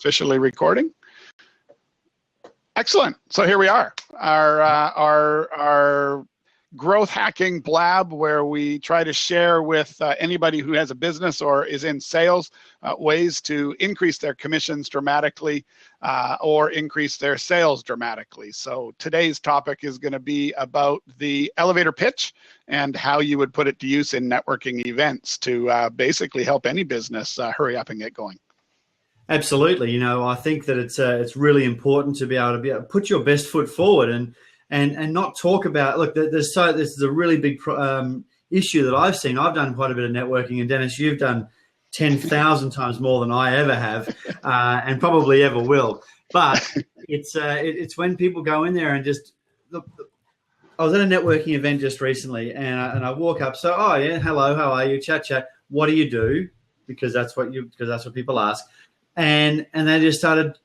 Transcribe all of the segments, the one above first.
officially recording. Excellent. So here we are, our growth hacking blab, where we try to share with anybody who has a business or is in sales ways to increase their commissions dramatically or increase their sales dramatically. So today's topic is going to be about the elevator pitch and how you would put it to use in networking events to basically help any business hurry up and get going. Absolutely. I think that it's really important to be able to put your best foot forward and not talk about, look, this is a really big issue that I've seen. I've done quite a bit of networking, and Dennis, you've done 10,000 times more than I ever have and probably ever will. But it's when people go in there and just look. I was at a networking event just recently, and I walk up. So, oh yeah, hello, how are you? Chat. What do you do? Because that's what people ask. And they just started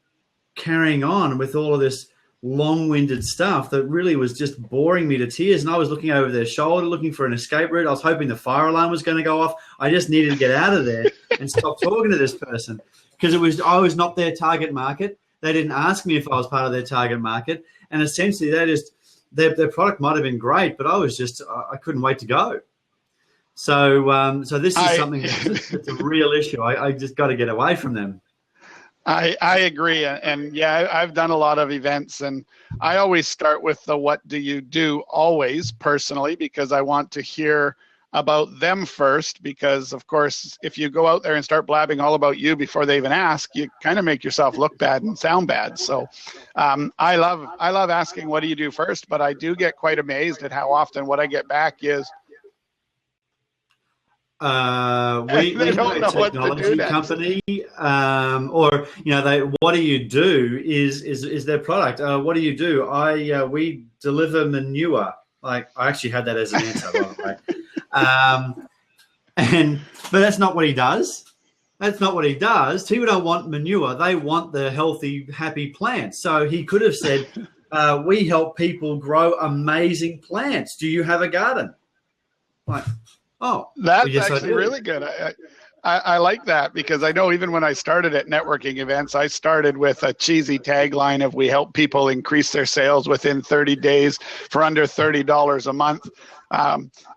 carrying on with all of this long-winded stuff that really was just boring me to tears. And I was looking over their shoulder, looking for an escape route. I was hoping the fire alarm was going to go off. I just needed to get out of there and stop talking to this person because I was not their target market. They didn't ask me if I was part of their target market. And essentially, their product might have been great, but I couldn't wait to go. So this is something that's a real issue. I just got to get away from them. I agree. And yeah, I've done a lot of events, and I always start with the what do you do always personally, because I want to hear about them first, because of course, if you go out there and start blabbing all about you before they even ask, you kind of make yourself look bad and sound bad. So I love asking what do you do first, but I do get quite amazed at how often what I get back is, we don't know what to do next. Company, or what do you do is their product. What do you do? We deliver manure. Like, I actually had that as an answer, by the way. But that's not what he does. That's not what he does. People don't want manure. They want the healthy, happy plants. So he could have said, we help people grow amazing plants. Do you have a garden? Like, oh, that's actually really good. I like that, because I know even when I started at networking events, I started with a cheesy tagline of we help people increase their sales within 30 days for under $30 a month.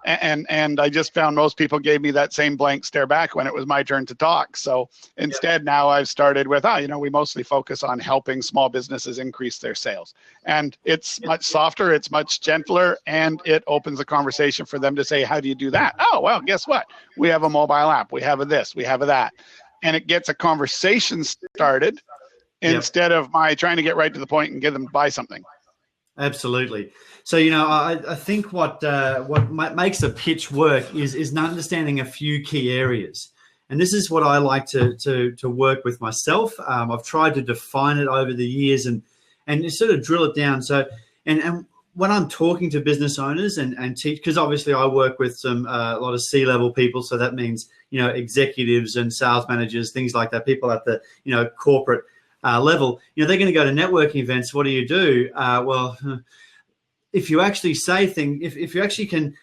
And I just found most people gave me that same blank stare back when it was my turn to talk. So instead, now I've started with, we mostly focus on helping small businesses increase their sales. And it's much softer, it's much gentler, and it opens a conversation for them to say, how do you do that? Oh, well, guess what? We have a mobile app, we have a this, we have a that. And it gets a conversation started instead of my trying to get right to the point and get them to buy something. Absolutely. So, I think what makes a pitch work is understanding a few key areas. And this is what I like to work with myself. I've tried to define it over the years and sort of drill it down. So, and when I'm talking to business owners and teach, because obviously I work with a lot of C-level people. So that means, executives and sales managers, things like that, people at the, corporate level, they're going to go to networking events. What do you do? If you actually say things, if you actually can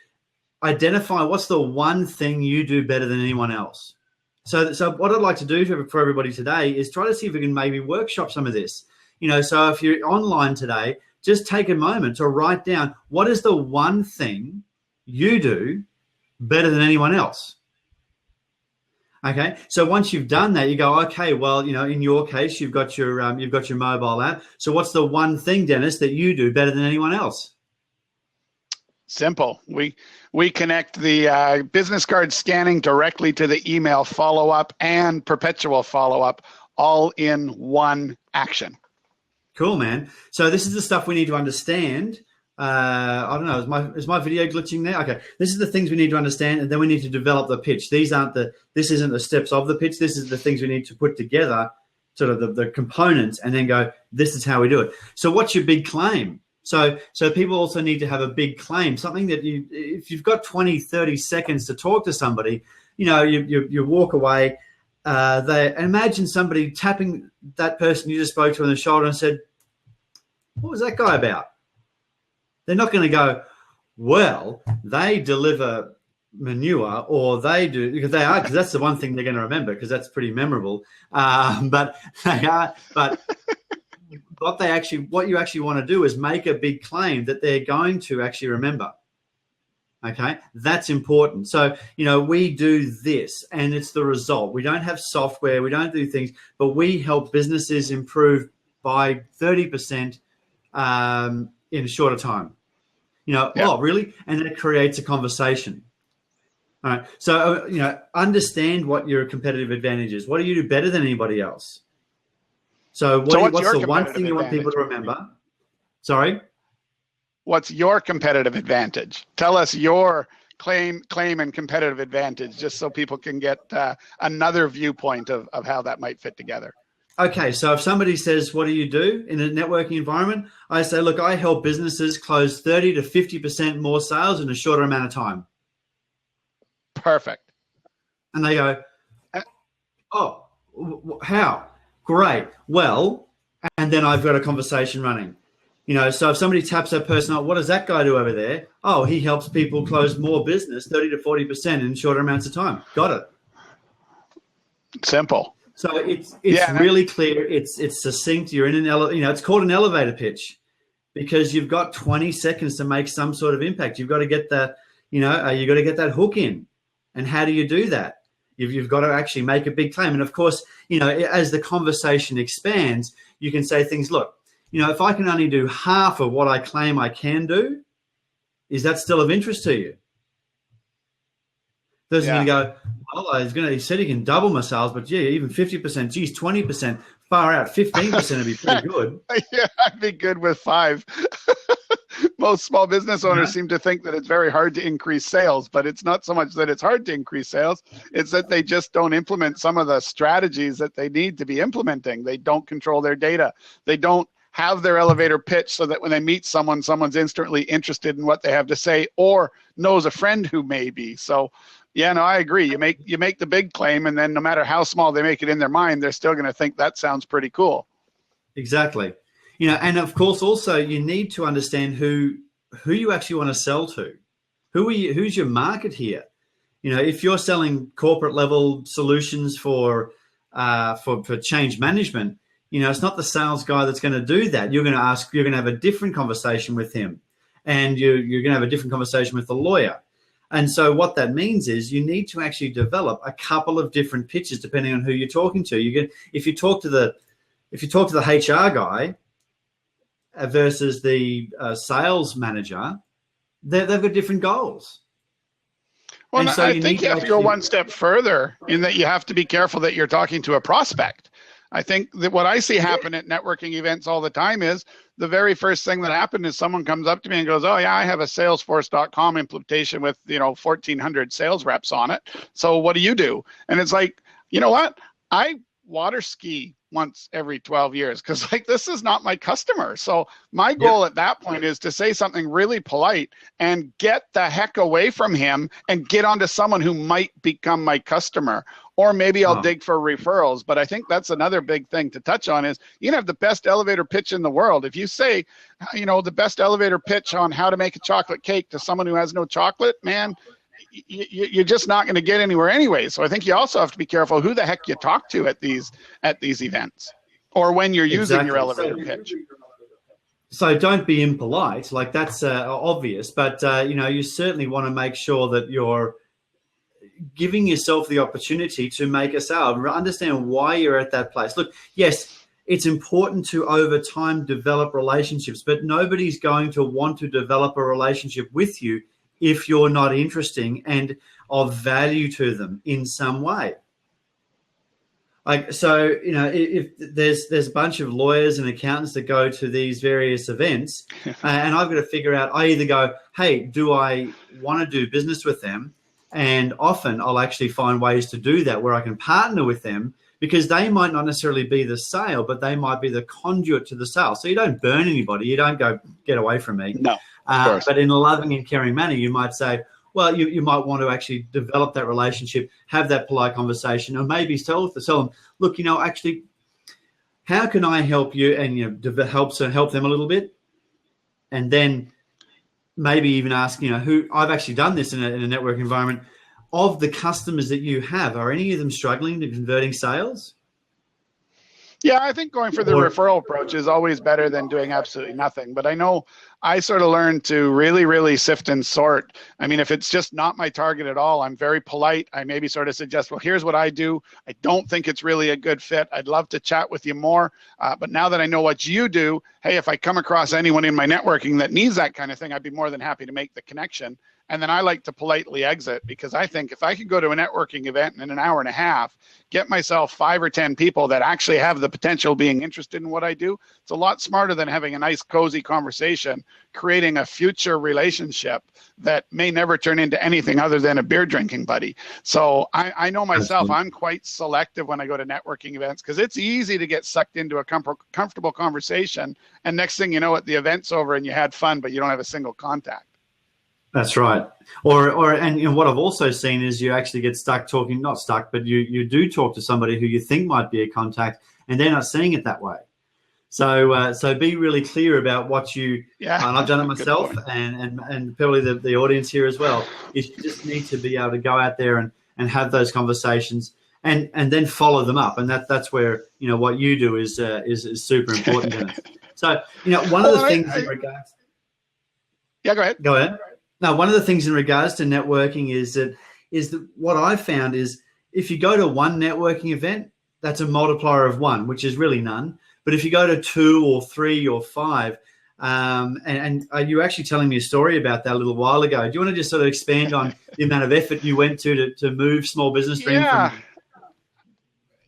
identify what's the one thing you do better than anyone else. So what I'd like to do for everybody today is try to see if we can maybe workshop some of this. So if you're online today, just take a moment to write down what is the one thing you do better than anyone else. Okay, so once you've done that, you go, okay, well, in your case, you've got your mobile app. So what's the one thing, Dennis, that you do better than anyone else? Simple. We connect the business card scanning directly to the email follow-up and perpetual follow-up, all in one action. Cool, man. So this is the stuff we need to understand. I don't know. Is my video glitching there? Okay. This is the things we need to understand, and then we need to develop the pitch. This isn't the steps of the pitch. This is the things we need to put together, sort of the components, and then go, this is how we do it. So what's your big claim? So people also need to have a big claim, something that if you've got 20, 30 seconds to talk to somebody, you walk away. Imagine somebody tapping that person you just spoke to on the shoulder and said, what was that guy about? They're not going to go, well, they deliver manure, or they do, because that's the one thing they're going to remember, because that's pretty memorable. But what you actually want to do is make a big claim that they're going to actually remember. Okay, that's important. So, we do this and it's the result. We don't have software, we don't do things, but we help businesses improve by 30% in a shorter time. Oh, really? And then it creates a conversation. All right. So, understand what your competitive advantage is. What do you do better than anybody else? So what's the one thing you want people to remember? Sorry? What's your competitive advantage? Tell us your claim and competitive advantage, just so people can get another viewpoint of how that might fit together. Okay, so if somebody says, what do you do in a networking environment? I say, look, I help businesses close 30 to 50% more sales in a shorter amount of time. Perfect. And they go, oh, how? Great. Well, and then I've got a conversation running. So if somebody taps that person up, what does that guy do over there? Oh, he helps people close more business, 30 to 40% in shorter amounts of time. Got it. Simple. So it's really clear. It's succinct. You're in it's called an elevator pitch, because you've got 20 seconds to make some sort of impact. You've got to get that, you've got to get that hook in. And how do you do that? You've got to actually make a big claim. And of course, as the conversation expands, you can say things, look, if I can only do half of what I claim I can do, is that still of interest to you? The person's going to go, well, he said he can double my sales, but even 50%, geez, 20%, far out, 15% would be pretty good. Yeah, I'd be good with 5. Most small business owners seem to think that it's very hard to increase sales, but it's not so much that it's hard to increase sales. It's that they just don't implement some of the strategies that they need to be implementing. They don't control their data. They don't have their elevator pitch so that when they meet someone's instantly interested in what they have to say, or knows a friend who may be. So, I agree. You make the big claim, and then no matter how small they make it in their mind, they're still going to think that sounds pretty cool. Exactly. And of course, also you need to understand who you actually want to sell to. Who's your market here? If you're selling corporate level solutions for change management, it's not the sales guy that's going to do that. You're going to have a different conversation with him, and you're going to have a different conversation with the lawyer. And so what that means is you need to actually develop a couple of different pitches depending on who you're talking to. If you talk to the HR guy versus the sales manager, they've got different goals. Well, so I think you have to go one step further in that you have to be careful that you're talking to a prospect. I think that what I see happen at networking events all the time is the very first thing that happened is someone comes up to me and goes, oh, yeah, I have a Salesforce.com implementation with, 1,400 sales reps on it. So what do you do? And it's like, you know what? I water ski once every 12 years because this is not my customer. So my goal at that point is to say something really polite and get the heck away from him and get onto someone who might become my customer. Or maybe I'll dig for referrals. But I think that's another big thing to touch on is you can have the best elevator pitch in the world. If you say, the best elevator pitch on how to make a chocolate cake to someone who has no chocolate, man, you're just not going to get anywhere anyway. So I think you also have to be careful who the heck you talk to at these events or when you're using your elevator pitch. So don't be impolite. That's obvious. But, you certainly want to make sure that you're giving yourself the opportunity to make a sale. Understand why you're at that place. Look, yes, it's important to over time develop relationships, but nobody's going to want to develop a relationship with you if you're not interesting and of value to them in some way. If there's a bunch of lawyers and accountants that go to these various events, and I've got to figure out, I either go, hey, do I want to do business with them? And often I'll actually find ways to do that where I can partner with them because they might not necessarily be the sale, but they might be the conduit to the sale. So you don't burn anybody. You don't go, get away from me. No, of course. But in a loving and caring manner, you might say, well, you might want to actually develop that relationship, have that polite conversation, or maybe tell them, look, actually, how can I help you? And help them a little bit. And then maybe even ask, who I've actually done this in a network environment. Of the customers that you have, are any of them struggling to converting sales? Yeah, I think going for the referral approach is always better than doing absolutely nothing. But I know I sort of learned to really, really sift and sort. I mean, if it's just not my target at all, I'm very polite. I maybe sort of suggest, well, here's what I do. I don't think it's really a good fit. I'd love to chat with you more. But now that I know what you do, hey, if I come across anyone in my networking that needs that kind of thing, I'd be more than happy to make the connection. And then I like to politely exit, because I think if I could go to a networking event in an hour and a half, get myself 5 or 10 people that actually have the potential of being interested in what I do, it's a lot smarter than having a nice, cozy conversation, creating a future relationship that may never turn into anything other than a beer drinking buddy. So I know myself, I'm quite selective when I go to networking events, because it's easy to get sucked into a comfortable conversation. And next thing you know it, the event's over and you had fun, but you don't have a single contact. That's right. And what I've also seen is you actually get stuck talking, not stuck, but you do talk to somebody who you think might be a contact, and they're not seeing it that way. So be really clear about what you. Yeah, and I've done it myself, and probably the audience here as well. Is you just need to be able to go out there and have those conversations, and then follow them up, and that's where what you do is super important. Dennis. So one of the things in regards. Yeah, go ahead. Go ahead. Now, one of the things in regards to networking is that what I've found is if you go to one networking event, that's a multiplier of 1, which is really none. But if you go to 2 or 3 or 5, and you were actually telling me a story about that a little while ago. Do you want to just sort of expand on the amount of effort you went to move Small Business Dream? Yeah.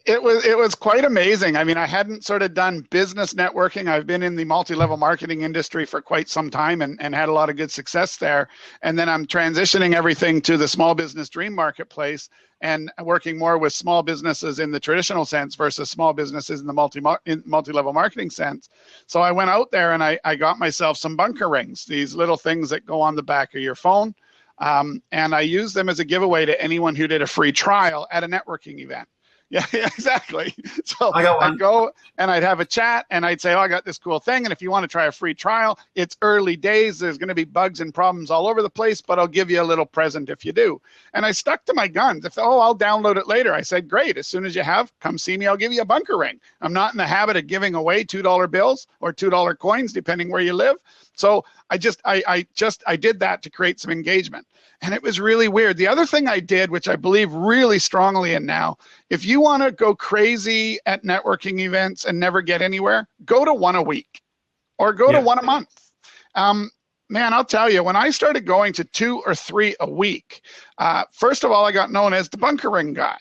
It was quite amazing. I mean, I hadn't sort of done business networking. I've been in the multi-level marketing industry for quite some time and had a lot of good success there. And then I'm transitioning everything to the Small Business Dream marketplace and working more with small businesses in the traditional sense versus small businesses in the multi-level marketing sense. So I went out there and I got myself some bunker rings, these little things that go on the back of your phone. And I used them as a giveaway to anyone who did a free trial at a networking event. Yeah, exactly. So I'd go and I'd have a chat and I'd say, oh, I got this cool thing. And if you want to try a free trial, it's early days. There's going to be bugs and problems all over the place, but I'll give you a little present if you do. And I stuck to my guns. I'll download it later. I said, great. As soon as you have, come see me. I'll give you a bunker ring. I'm not in the habit of giving away $2 bills or $2 coins, depending where you live. So I did that to create some engagement. And it was really weird. The other thing I did, which I believe really strongly in now, if you want to go crazy at networking events and never get anywhere, go to one a week or go to one a month. Man, I'll tell you, when I started going to 2 or 3 a week, first of all, I got known as the bunker ring guy.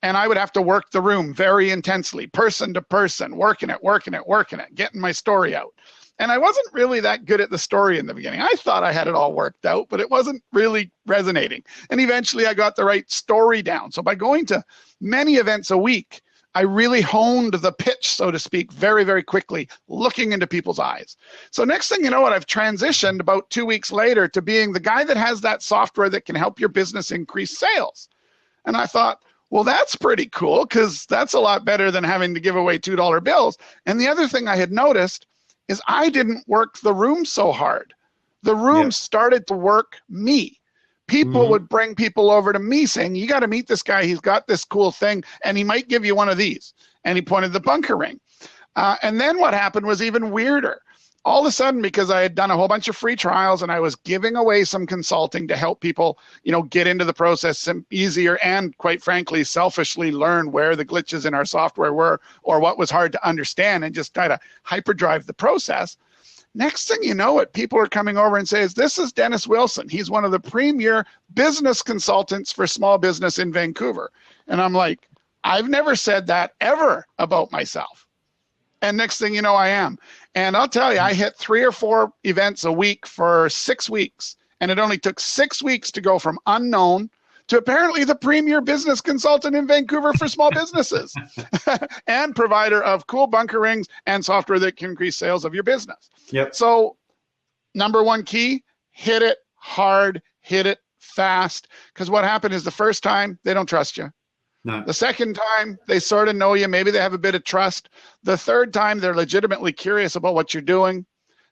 And I would have to work the room very intensely, person to person, working it, getting my story out. And I wasn't really that good at the story in the beginning. I thought I had it all worked out, but it wasn't really resonating. And eventually I got the right story down. So by going to many events a week, I really honed the pitch, so to speak, very, very quickly, looking into people's eyes. So next thing you know, I've transitioned about 2 weeks later to being the guy that has that software that can help your business increase sales. And I thought, well, that's pretty cool, because that's a lot better than having to give away $2 bills. And the other thing I had noticed is I didn't work the room so hard. The room started to work me. People would bring people over to me saying, you got to meet this guy. He's got this cool thing, and he might give you one of these. And he pointed the bunker ring. And then what happened was even weirder. All of a sudden, because I had done a whole bunch of free trials and I was giving away some consulting to help people, get into the process easier and, quite frankly, selfishly learn where the glitches in our software were or what was hard to understand and just kind of hyperdrive the process. Next thing you know it, people are coming over and says, this is Dennis Wilson. He's one of the premier business consultants for small business in Vancouver. And I'm like, I've never said that ever about myself. And next thing you know, I am. And I'll tell you, I hit 3 or 4 events a week for 6 weeks. And it only took 6 weeks to go from unknown to apparently the premier business consultant in Vancouver for small businesses and provider of cool bunker rings and software that can increase sales of your business. Yep. So number one key, hit it hard, hit it fast. Because what happened is the first time, they don't trust you. No. The second time, they sort of know you. Maybe they have a bit of trust. The third time, they're legitimately curious about what you're doing.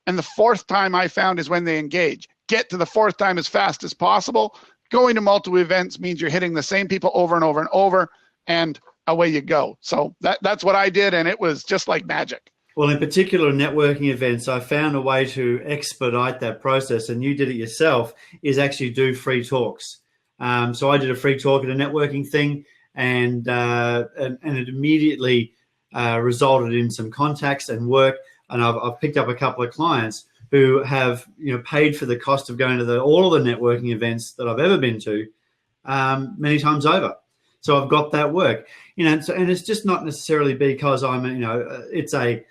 And the fourth time I found is when they engage. Get to the fourth time as fast as possible. Going to multiple events means you're hitting the same people over and over and over, and away you go. So that's what I did, and it was just like magic. Well, in particular, networking events, I found a way to expedite that process, and you did it yourself, is actually do free talks. So I did a free talk at a networking thing, and it immediately resulted in some contacts and work. And I've picked up a couple of clients who have paid for the cost of going to all of the networking events that I've ever been to many times over. So I've got that work, and it's just not necessarily because I'm it's a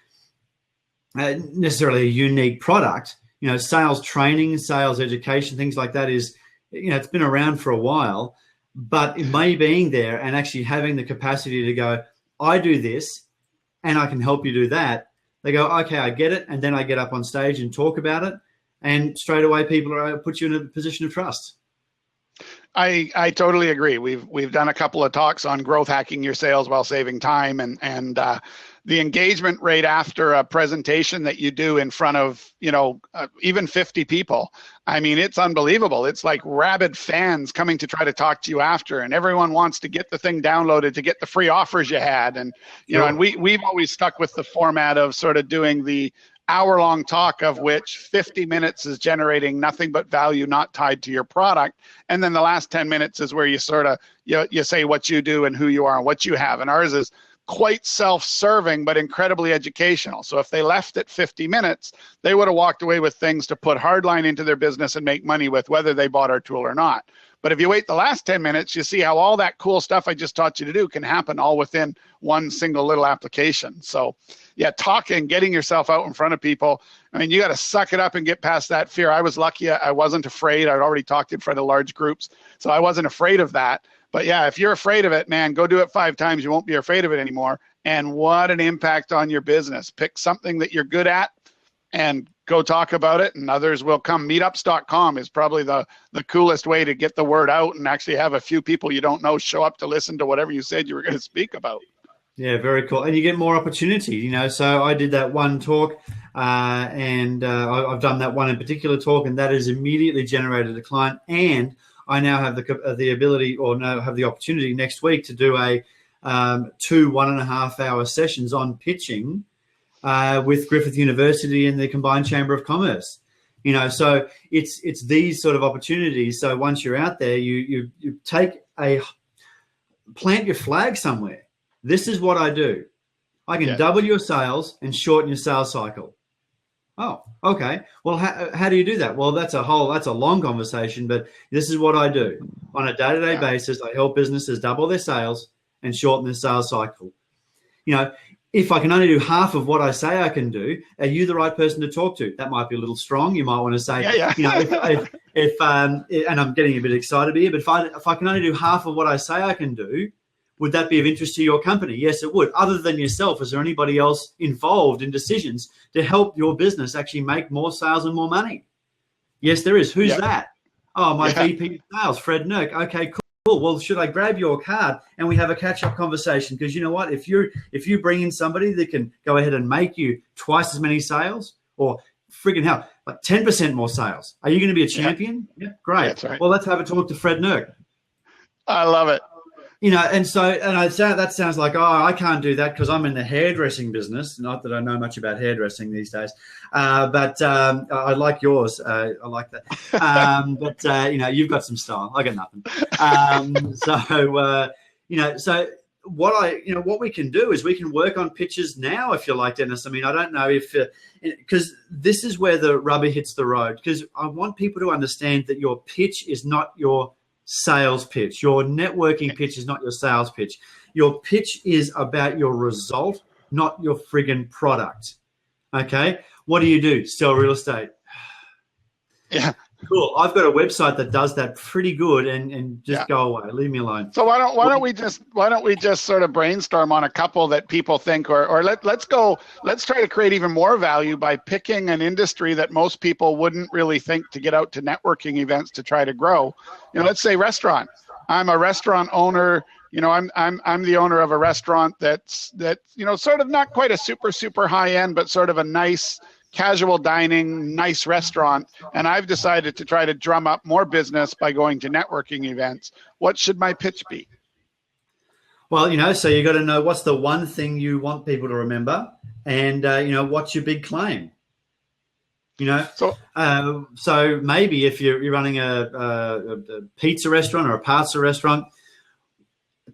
necessarily a unique product. Sales training, sales education, things like that is, it's been around for a while, but it may being there and actually having the capacity to go, I do this and I can help you do that. They go, okay, I get it. And then I get up on stage and talk about it. And straight away, people put you in a position of trust. I totally agree. We've done a couple of talks on growth hacking your sales while saving time, and the engagement rate after a presentation that you do in front of even 50 people. I mean, it's unbelievable. It's like rabid fans coming to try to talk to you after, and everyone wants to get the thing downloaded to get the free offers you had, and and we've always stuck with the format of sort of doing the hour-long talk, of which 50 minutes is generating nothing but value not tied to your product. And then the last 10 minutes is where you sort of, you say what you do and who you are and what you have. And ours is quite self-serving, but incredibly educational. So if they left at 50 minutes, they would have walked away with things to put hardline into their business and make money with, whether they bought our tool or not. But if you wait the last 10 minutes, you see how all that cool stuff I just taught you to do can happen all within one single little application. So yeah, talking, getting yourself out in front of people. I mean, you got to suck it up and get past that fear. I was lucky. I wasn't afraid. I'd already talked in front of large groups, so I wasn't afraid of that. But yeah, if you're afraid of it, man, go do it 5 times. You won't be afraid of it anymore. And what an impact on your business. Pick something that you're good at and go talk about it, and others will come. Meetups.com is probably the coolest way to get the word out and actually have a few people you don't know show up to listen to whatever you said you were going to speak about. Yeah, very cool. And you get more opportunity, So I did that one talk, and I've done that one in particular talk, and that has immediately generated a client. And I now have the ability, or now have the opportunity next week to do a 2 1.5 hour sessions on pitching with Griffith University and the Combined Chamber of Commerce. So it's these sort of opportunities. So once you're out there, you plant your flag somewhere. This is what I do. I can double your sales and shorten your sales cycle. Oh, okay. Well, how do you do that? Well, that's a long conversation, but this is what I do. On a day-to-day basis, I help businesses double their sales and shorten their sales cycle. If I can only do half of what I say I can do, are you the right person to talk to? That might be a little strong. You might want to say, if and I'm getting a bit excited here, but if I can only do half of what I say I can do, would that be of interest to your company? Yes, it would. Other than yourself, is there anybody else involved in decisions to help your business actually make more sales and more money? Yes, there is. Who's that? Oh, my VP of sales, Fred Nurk. Okay, cool. Well, should I grab your card and we have a catch-up conversation? Because you know what? If you bring in somebody that can go ahead and make you twice as many sales, or friggin' hell, like 10% more sales, are you going to be a champion? Yeah, great. That's right. Well, let's have a talk to Fred Nurk. I love it. That sounds like, I can't do that because I'm in the hairdressing business. Not that I know much about hairdressing these days, but I like yours. I like that. But you've got some style. I got nothing. So what we can do is we can work on pitches now, if you like, Dennis. I mean, I don't know if because this is where the rubber hits the road. Because I want people to understand that your pitch is not your sales pitch. Your networking pitch is not your sales pitch. Your pitch is about your result, not your friggin' product. Okay? What do? Sell real estate. Yeah. Cool. I've got a website that does that pretty good, and just go away. Leave me alone. So why don't we just sort of brainstorm on a couple that people think, or let's try to create even more value by picking an industry that most people wouldn't really think to get out to networking events to try to grow. Let's say restaurant. I'm a restaurant owner. I'm the owner of a restaurant that's sort of not quite a super high end, but sort of a nice casual dining, nice restaurant, and I've decided to try to drum up more business by going to networking events. What should my pitch be? Well, so you got to know what's the one thing you want people to remember, and what's your big claim. So maybe if you're running a pizza restaurant or a pasta restaurant,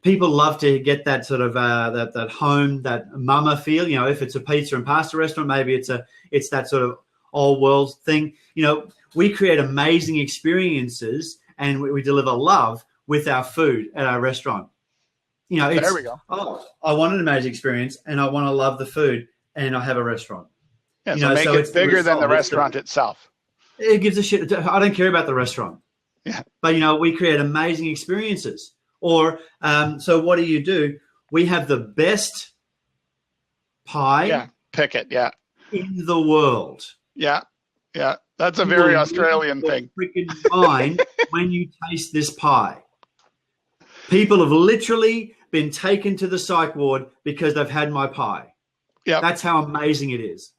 people love to get that sort of that home, that mama feel. If it's a pizza and pasta restaurant, maybe it's that sort of old world thing. We create amazing experiences, and we deliver love with our food at our restaurant. There we go. Oh, I want an amazing experience, and I want to love the food, and I have a restaurant. Yeah, so make it bigger than the restaurant itself. It gives a shit. I don't care about the restaurant. Yeah. But, we create amazing experiences. Or, so what do? We have the best pie. Yeah, pick it. Yeah. In the world. Yeah. Yeah. That's a very Australian thing. Freaking mind when you taste this pie. People have literally been taken to the psych ward because they've had my pie. Yeah. That's how amazing it is.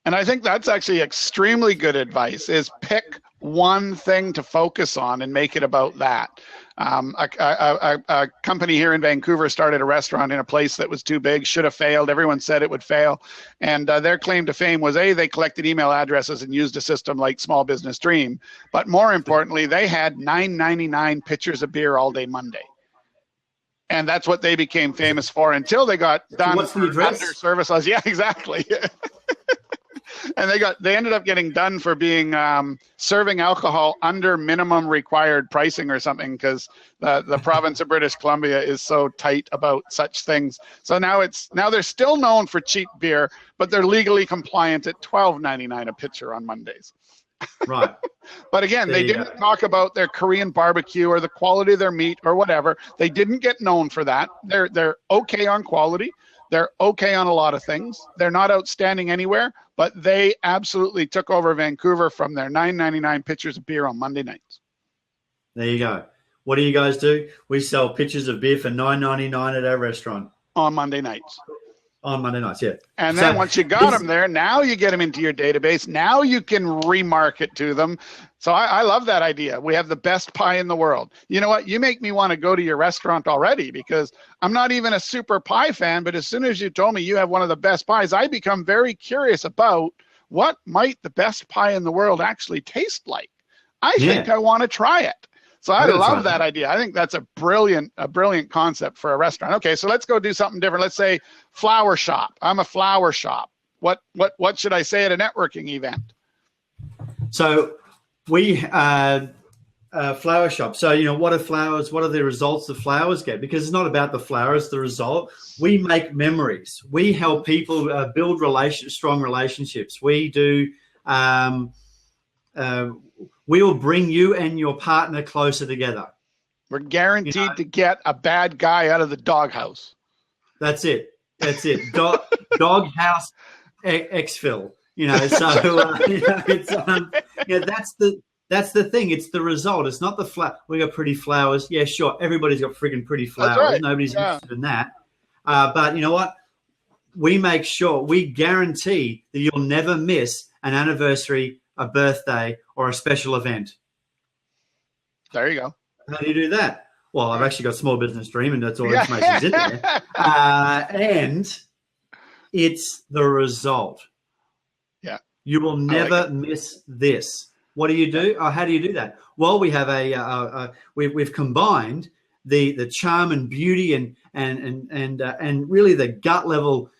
And I think that's actually extremely good advice, is pick one thing to focus on and make it about that. A company here in Vancouver started a restaurant in a place that was too big, should have failed. Everyone said it would fail. And their claim to fame was, they collected email addresses and used a system like Small Business Dream. But more importantly, they had $9.99 pitchers of beer all day Monday. And that's what they became famous for until they got done what's the address? Under service laws. Yeah, exactly. And they ended up getting done for being serving alcohol under minimum required pricing or something, because the province of British Columbia is so tight about such things. So now they're still known for cheap beer, but they're legally compliant at $12.99 a pitcher on Mondays. Right. But again, they didn't talk about their Korean barbecue or the quality of their meat or whatever. They didn't get known for that. They're okay on quality. They're okay on a lot of things. They're not outstanding anywhere, but they absolutely took over Vancouver from their $9.99 pitchers of beer on Monday nights. There you go. What do you guys do? We sell pitchers of beer for $9.99 at our restaurant. On Monday nights. On Monday nights, yeah. And then once you got them there, now you get them into your database. Now you can remarket to them. So I love that idea. We have the best pie in the world. You know what? You make me want to go to your restaurant already, because I'm not even a super pie fan, but as soon as you told me you have one of the best pies, I become very curious about what might the best pie in the world actually taste like. I think I want to try it. So I love that idea. I think that's a brilliant concept for a restaurant. Okay, so let's go do something different. Let's say flower shop. I'm a flower shop. What should I say at a networking event? So we flower shop. So what are flowers? What are the results the flowers get? Because it's not about the flowers, the result. We make memories. We help people build strong relationships. We do. We will bring you and your partner closer together. We're guaranteed to get a bad guy out of the doghouse. That's it. Doghouse exfil. That's the thing. It's the result. It's not the flower. We got pretty flowers. Yeah, sure. Everybody's got friggin' pretty flowers. Right. Nobody's interested in that. But you know what? We make sure, we guarantee that you'll never miss an anniversary, a birthday, or a special event. There you go. How do you do that? Well, I've actually got Small Business Dream, and that's all the information's in there. And it's the result. Yeah. You will never miss this. What do you do? How do you do that? Well, we have we've combined the charm and beauty and really the gut level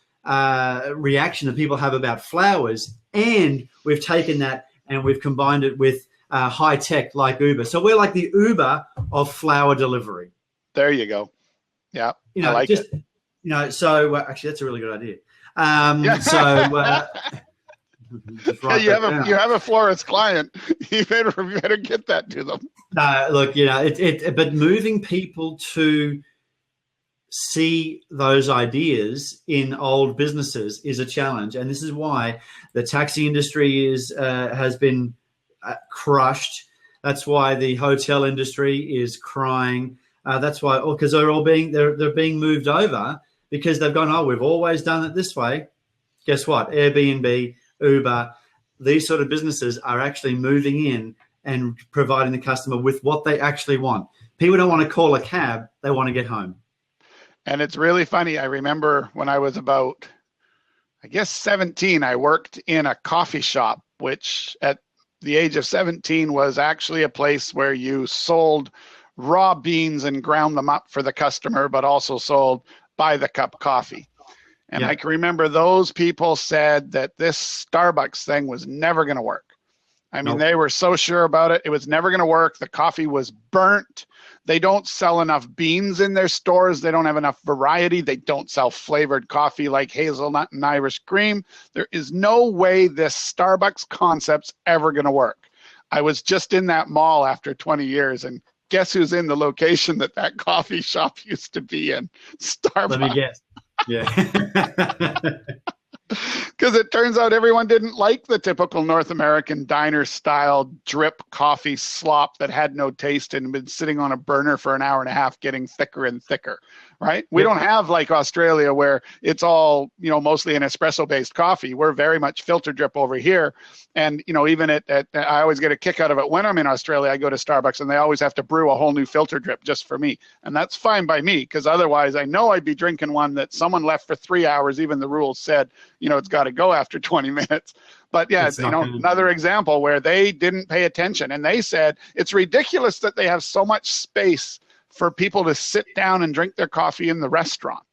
reaction that people have about flowers, and we've taken that and we've combined it with high tech like Uber. So we're like the Uber of flower delivery. There you go. Yeah, I like it. So actually, that's a really good idea. You have a florist client. You better get that to them. Look, but moving people to see those ideas in old businesses is a challenge, and this is why the taxi industry has been crushed. That's why the hotel industry is crying. That's why, because they're being moved over because they've gone, we've always done it this way. Guess what? Airbnb, Uber, these sort of businesses are actually moving in and providing the customer with what they actually want. People don't want to call a cab, they want to get home. And it's really funny. I remember when I was about, I guess, 17, I worked in a coffee shop, which at the age of 17 was actually a place where you sold raw beans and ground them up for the customer, but also sold by the cup coffee. And I can remember those people said that this Starbucks thing was never going to work. I mean, they were so sure about it. It was never going to work. The coffee was burnt. They don't sell enough beans in their stores. They don't have enough variety. They don't sell flavored coffee like hazelnut and Irish cream. There is no way this Starbucks concept's ever going to work. I was just in that mall after 20 years, and guess who's in the location that coffee shop used to be in? Starbucks. Let me guess. Yeah. Because it turns out everyone didn't like the typical North American diner style drip coffee slop that had no taste and been sitting on a burner for an hour and a half getting thicker and thicker, right? We don't have like Australia where it's all, mostly an espresso based coffee. We're very much filter drip over here. And, even I always get a kick out of it when I'm in Australia. I go to Starbucks and they always have to brew a whole new filter drip just for me. And that's fine by me, because otherwise I know I'd be drinking one that someone left for 3 hours. Even the rules said, it's got to go after 20 minutes. But yeah, another example where they didn't pay attention, and they said it's ridiculous that they have so much space for people to sit down and drink their coffee in the restaurant.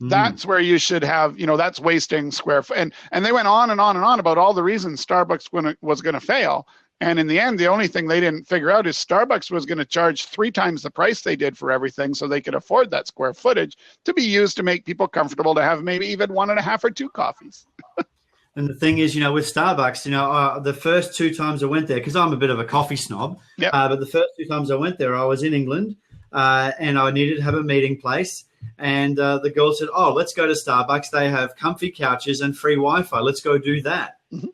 That's where you should have, that's wasting square foot. And they went on and on and on about all the reasons Starbucks was going to fail. And in the end, the only thing they didn't figure out is Starbucks was going to charge 3 times the price they did for everything so they could afford that square footage to be used to make people comfortable to have maybe even 1.5 or 2 coffees. And the thing is, with Starbucks, the first 2 times I went there, because I'm a bit of a coffee snob, but the first 2 times I went there, I was in England and I needed to have a meeting place. And the girl said, oh, let's go to Starbucks. They have comfy couches and free Wi-Fi. Let's go do that. Mm-hmm.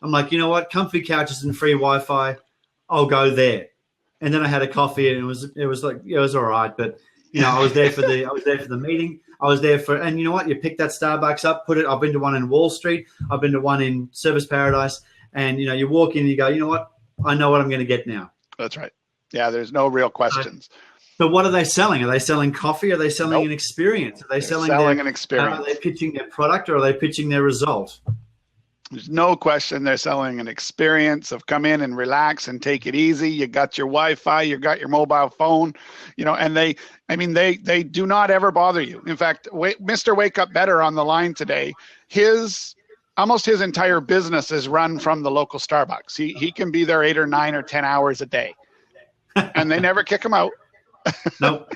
I'm like, you know what? Comfy couches and free Wi-Fi, I'll go there. And then I had a coffee and it was all right. But, I was there for the meeting. And you know what? You pick that Starbucks up, I've been to one in Wall Street. I've been to one in Service Paradise. And, you walk in and you go, you know what? I know what I'm going to get now. That's right. Yeah, there's no real questions. But what are they selling? Are they selling coffee? Are they selling an experience? Are they selling an experience? Are they pitching their product, or are they pitching their result? There's no question they're selling an experience of come in and relax and take it easy. You got your Wi-Fi, you got your mobile phone, and they do not ever bother you. In fact, Mr. Wake Up Better on the line today, almost his entire business is run from the local Starbucks. He can be there 8 or 9 or 10 hours a day, and they never kick him out. Nope.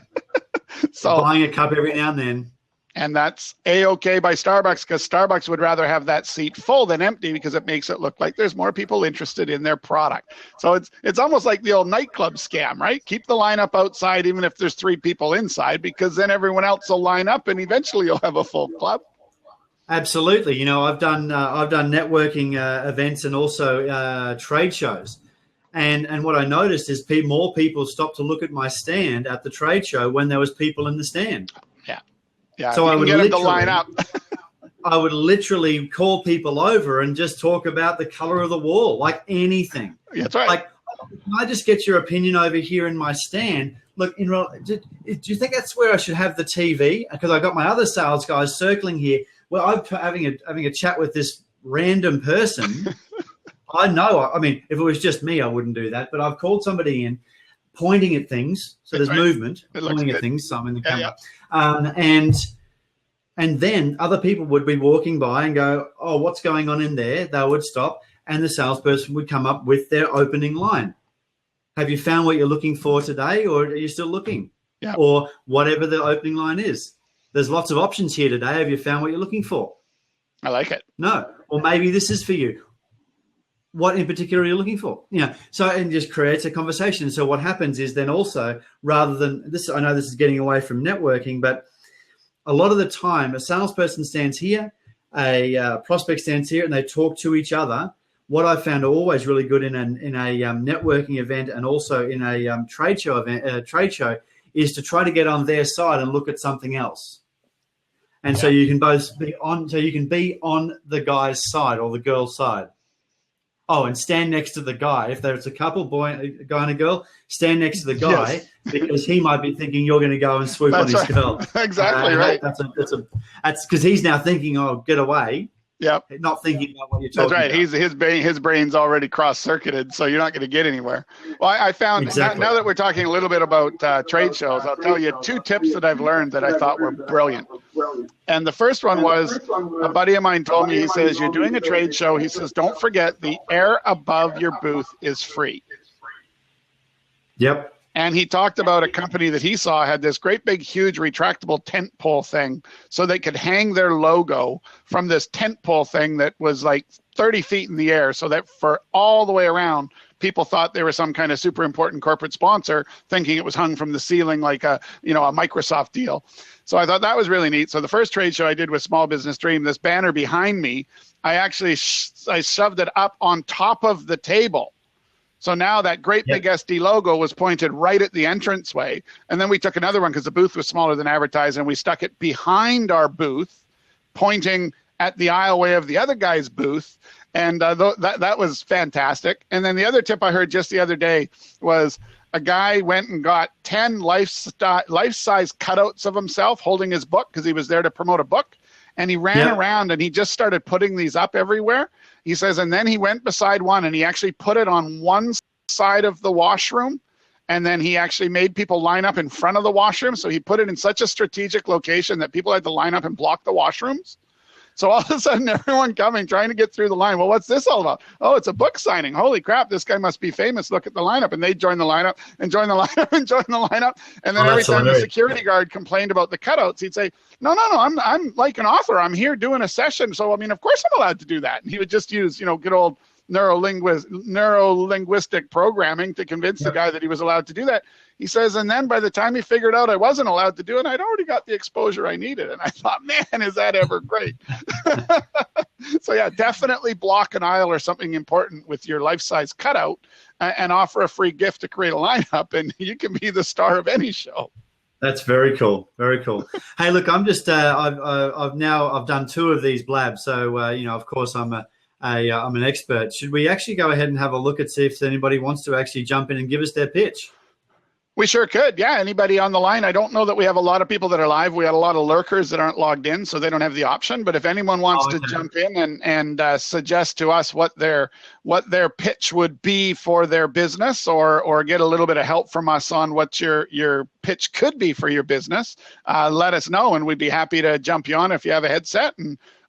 So buying a cup every now and then. And that's A-OK by Starbucks, because Starbucks would rather have that seat full than empty, because it makes it look like there's more people interested in their product. So it's almost like the old nightclub scam, right? Keep the lineup outside even if there's 3 people inside, because then everyone else will line up and eventually you'll have a full club. Absolutely. I've done networking events and also trade shows. And what I noticed is more people stopped to look at my stand at the trade show when there was people in the stand. Yeah. So I would get them to line up. I would literally call people over and just talk about the color of the wall, like anything. That's right. Like, can I just get your opinion over here in my stand? Look, do you think that's where I should have the TV? Because I got my other sales guys circling here. Well, I'm having a chat with this random person. I know. I mean, if it was just me, I wouldn't do that. But I've called somebody in, pointing at things. So there's movement, pointing at things. So I'm in the camera. Yeah. And then other people would be walking by and go, oh, what's going on in there? They would stop, and the salesperson would come up with their opening line. Have you found what you're looking for today, or are you still looking? Yeah. Or whatever the opening line is. There's lots of options here today. Have you found what you're looking for? I like it. No. Or maybe this is for you. What in particular are you looking for? So it just creates a conversation. So what happens is then also, rather than this, I know this is getting away from networking, but a lot of the time a salesperson stands here, a prospect stands here, and they talk to each other. What I found always really good in a networking event and also in a trade show is to try to get on their side and look at something else. And so you can both be on. So you can be on the guy's side or the girl's side. Oh, and stand next to the guy. If there's a couple, a guy and a girl, stand next to the guy because he might be thinking you're going to go and swoop on his girl. Exactly right. That's because he's now thinking, oh, get away. Yep. Not thinking about what you're talking about. That's right. His brain's already cross-circuited, so you're not going to get anywhere. Well, I found, now that we're talking a little bit about trade shows, I'll tell you 2 tips that I've learned that I thought were brilliant. And the first one was, a buddy of mine told me, he says, you're doing a trade show. He says, don't forget the air above your booth is free. Yep. And he talked about a company that he saw had this great big, huge retractable tent pole thing so they could hang their logo from this tent pole thing that was like 30 feet in the air, so that for all the way around, people thought they were some kind of super important corporate sponsor, thinking it was hung from the ceiling like a Microsoft deal. So I thought that was really neat. So the first trade show I did with Small Business Dream, this banner behind me, I actually I shoved it up on top of the table. So now that great big SD logo was pointed right at the entranceway. And then we took another one because the booth was smaller than advertised, and we stuck it behind our booth, pointing at the aisleway of the other guy's booth. And that was fantastic. And then the other tip I heard just the other day was a guy went and got 10 life-size cutouts of himself holding his book because he was there to promote a book. And he ran around and he just started putting these up everywhere. He says, and then he went beside one and he actually put it on one side of the washroom. And then he actually made people line up in front of the washroom. So he put it in such a strategic location that people had to line up and block the washrooms. So all of a sudden, everyone coming, trying to get through the line. Well, what's this all about? Oh, it's a book signing. Holy crap, this guy must be famous. Look at the lineup. And they join the lineup and join the lineup and join the lineup. And then every time the security guard complained about the cutouts, he'd say, no, I'm like an author. I'm here doing a session. So, I mean, of course I'm allowed to do that. And he would just use, good old neuro-linguistic programming to convince the guy that he was allowed to do that. He says, and then by the time he figured out I wasn't allowed to do it, I'd already got the exposure I needed. And I thought, man, is that ever great? So yeah, definitely block an aisle or something important with your life-size cutout and offer a free gift to create a lineup, and you can be the star of any show. That's very cool. Very cool. Hey, look, I'm just I've done 2 of these blabs, so of course I'm an expert. Should we actually go ahead and have a look and see if anybody wants to actually jump in and give us their pitch? We sure could. Yeah, anybody on the line. I don't know that we have a lot of people that are live. We had a lot of lurkers that aren't logged in, so they don't have the option. But if anyone wants to jump in and suggest to us what their pitch would be for their business, or get a little bit of help from us on what your pitch could be for your business, let us know, and we'd be happy to jump you on if you have a headset,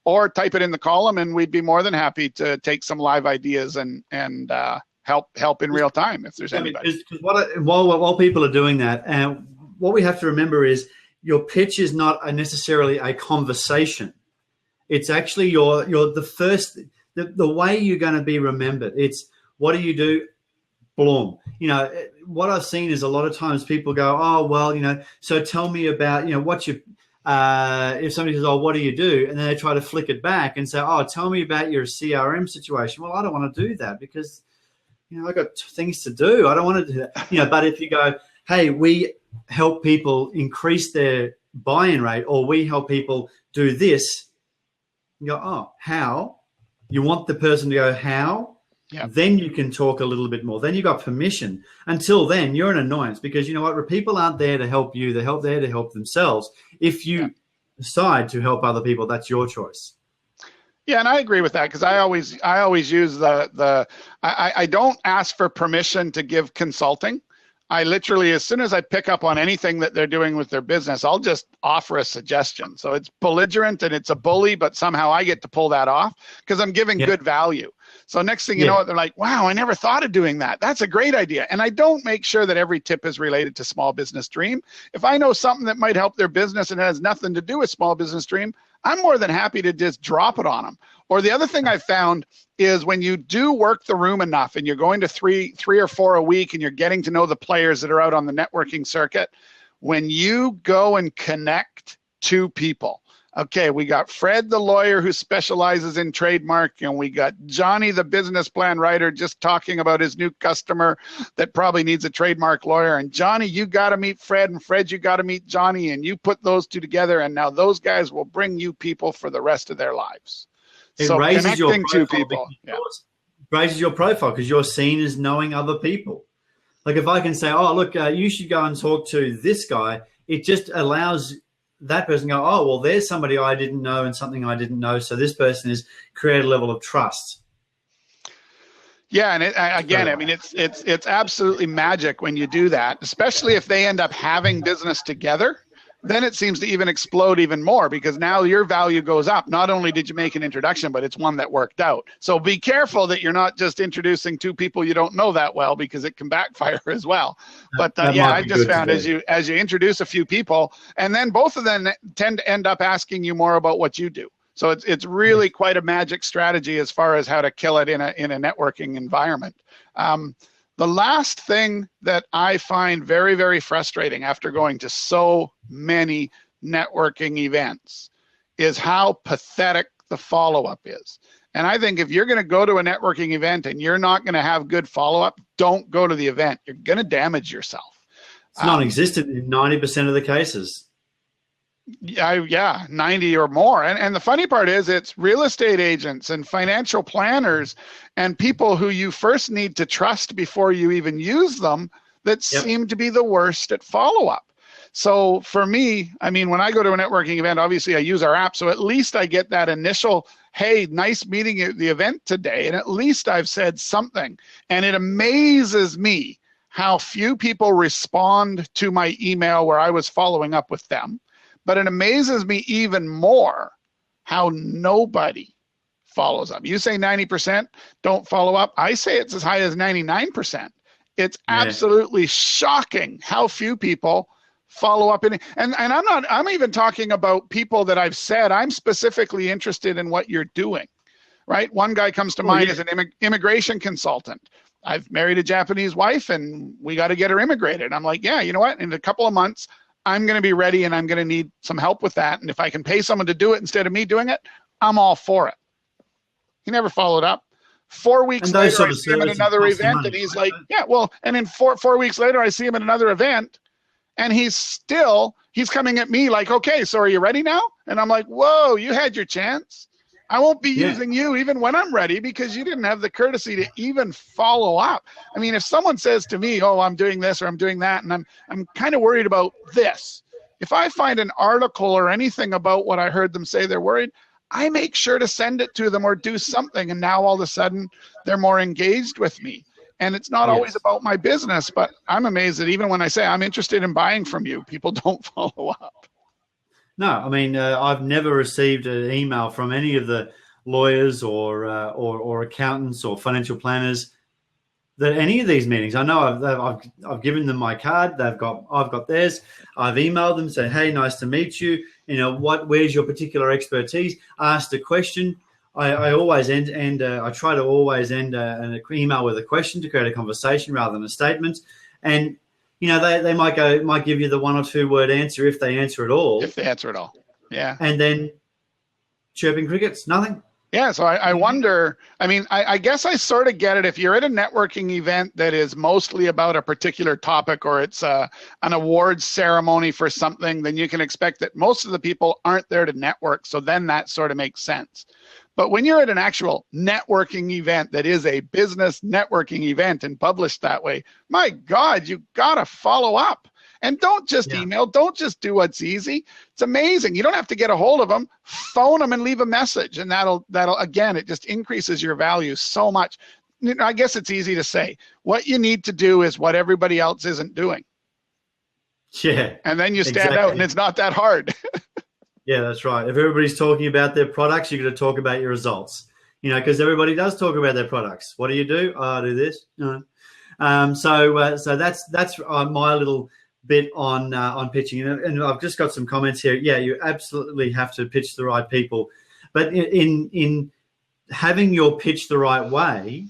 or type it in the column, and we'd be more than happy to take some live ideas and help in real time if there's anybody. While people are doing that, and what we have to remember is your pitch is not necessarily a conversation. It's actually the way you're going to be remembered. It's what do you do? Boom. What I've seen is a lot of times people go, oh, well, so tell me about, what you, if somebody says, oh, what do you do? And then they try to flick it back and say, oh, tell me about your CRM situation. Well, I don't want to do that because I got things to do. I don't want to do that. But if you go, hey, we help people increase their buy-in rate, or we help people do this, you go, oh, how? You want the person to go, how? Yeah. Then you can talk a little bit more. Then you got permission. Until then, you're an annoyance because you know what? People aren't there to help you. They're there to help themselves. If you decide to help other people, that's your choice. Yeah, and I agree with that because I always use I don't ask for permission to give consulting. I literally, as soon as I pick up on anything that they're doing with their business, I'll just offer a suggestion. So it's belligerent and it's a bully, but somehow I get to pull that off because I'm giving good value. So next thing you know, they're like, wow, I never thought of doing that. That's a great idea. And I don't make sure that every tip is related to Small Business Dream. If I know something that might help their business and has nothing to do with Small Business Dream, I'm more than happy to just drop it on them. Or the other thing I've found is when you do work the room enough and you're going to three or four a week and you're getting to know the players that are out on the networking circuit, when you go and connect to people, Okay, we got Fred, the lawyer who specializes in trademark, and we got Johnny, the business plan writer, just talking about his new customer that probably needs a trademark lawyer. And Johnny, you got to meet Fred, and Fred, you got to meet Johnny, and you put those two together, and now those guys will bring you people for the rest of their lives. It so raises your connecting two people. Raises your profile because you're seen as knowing other people. Like if I can say, oh, look, you should go and talk to this guy, it just allows that person to go, oh, well, there's somebody I didn't know and something I didn't know. So this person has created a level of trust. Yeah, and again, I mean, it's absolutely magic when you do that, especially if they end up having business together. Then it seems to even explode even more because now your value goes up. Not only did you make an introduction, but it's one that worked out. So be careful that you're not just introducing two people you don't know that well because it can backfire as well. But yeah, I just found as you introduce a few people, and then both of them tend to end up asking you more about what you do. So it's really quite a magic strategy as far as how to kill it in a networking environment. The last thing that I find very, very frustrating after going to so many networking events is how pathetic the follow-up is. And I think if you're going to go to a networking event and you're not going to have good follow-up, don't go to the event. You're going to damage yourself. It's non-existent in 90% of the cases. Yeah, 90 or more. And the funny part is it's real estate agents and financial planners and people who you first need to trust before you even use them that seem to be the worst at follow-up. So for me, I mean, when I go to a networking event, obviously I use our app. So at least I get that initial, hey, nice meeting you at the event today. And at least I've said something. And it amazes me how few people respond to my email where I was following up with them. But it amazes me even more how nobody follows up. You say 90% don't follow up. I say it's as high as 99%. It's absolutely shocking how few people follow up. And I'm even talking about people that I've said, I'm specifically interested in what you're doing, right? One guy comes to mind as an immigration consultant. I've married a Japanese wife and we got to get her immigrated. I'm like, yeah, you know what? In a couple of months, I'm going to be ready and I'm going to need some help with that. And if I can pay someone to do it instead of me doing it, I'm all for it. He never followed up. 4 weeks later, I see him at another event and he's like, yeah, well, and then four weeks later, I see him at another event and he's coming at me like, okay, so are you ready now? And I'm like, whoa, you had your chance. I won't be using you even when I'm ready because you didn't have the courtesy to even follow up. I mean, if someone says to me, oh, I'm doing this or I'm doing that, and I'm kind of worried about this, if I find an article or anything about what I heard them say they're worried, I make sure to send it to them or do something. And now all of a sudden they're more engaged with me. And it's not always about my business, but I'm amazed that even when I say I'm interested in buying from you, people don't follow up. No, I mean, I've never received an email from any of the lawyers or accountants or financial planners that any of these meetings. I know I've given them my card. I've got theirs. I've emailed them, say, hey, nice to meet you. You know, where's your particular expertise? Asked a question. I always I try to always end an email with a question to create a conversation rather than a statement. And you know, they might give you the 1 or 2 word answer if they answer at all. If they answer at all, yeah. And then chirping crickets, nothing. Yeah, so I wonder, I mean, I guess I sort of get it. If you're at a networking event that is mostly about a particular topic or it's an awards ceremony for something, then you can expect that most of the people aren't there to network. So then that sort of makes sense. But when you're at an actual networking event that is a business networking event and published that way, my God, you got to follow up. And don't just email. Don't just do what's easy. It's amazing. You don't have to get a hold of them. Phone them and leave a message. And that'll again, it just increases your value so much. You know, I guess it's easy to say. What you need to do is what everybody else isn't doing. Yeah. And then you stand out and it's not that hard. Yeah, that's right. If everybody's talking about their products, you're going to talk about your results. You know, because everybody does talk about their products. What do? Oh, I do this. No. So that's my little bit on pitching. And I've just got some comments here. Yeah, you absolutely have to pitch the right people. But in having your pitch the right way,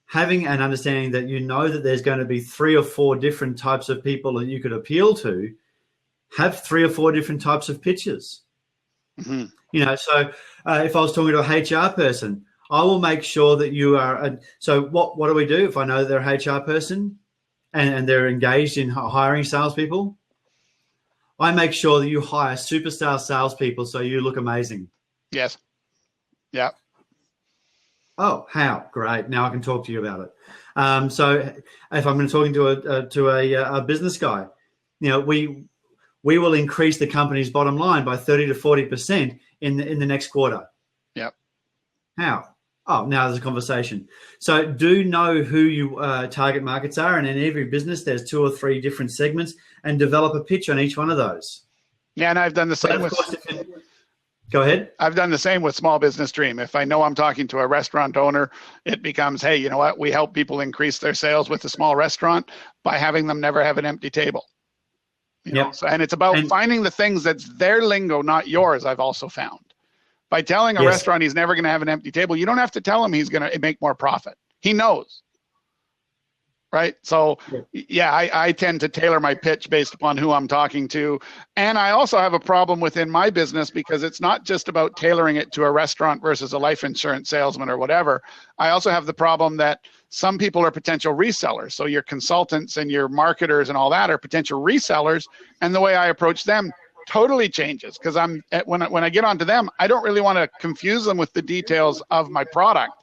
having an understanding that you know that there's going to be 3 or 4 different types of people that you could appeal to, have 3 or 4 different types of pitches. Mm-hmm. You know, so if I was talking to a HR person, I will make sure that you are. So what do we do if I know that they're a HR person and they're engaged in hiring salespeople? I make sure that you hire superstar salespeople so you look amazing. Yes. Yeah. Oh, how great! Now I can talk to you about it. So if I'm going to talking to a business guy, you know, we will increase the company's bottom line by 30 to 40% in the next quarter. Yep. How? Oh, now there's a conversation. So do know who your target markets are, and in every business there's 2 or 3 different segments, and develop a pitch on each one of those. Yeah, and I've done the same with. Go ahead. I've done the same with Small Business Dream. If I know I'm talking to a restaurant owner, it becomes, hey, you know what? We help people increase their sales with a small restaurant by having them never have an empty table. You know? So, and it's about finding the things that's their lingo, not yours, I've also found. By telling a restaurant he's never going to have an empty table, you don't have to tell him he's going to make more profit. He knows. Right. So, yeah, I tend to tailor my pitch based upon who I'm talking to. And I also have a problem within my business because it's not just about tailoring it to a restaurant versus a life insurance salesman or whatever. I also have the problem that some people are potential resellers. So your consultants and your marketers and all that are potential resellers. And the way I approach them totally changes because when I get onto them, I don't really want to confuse them with the details of my product.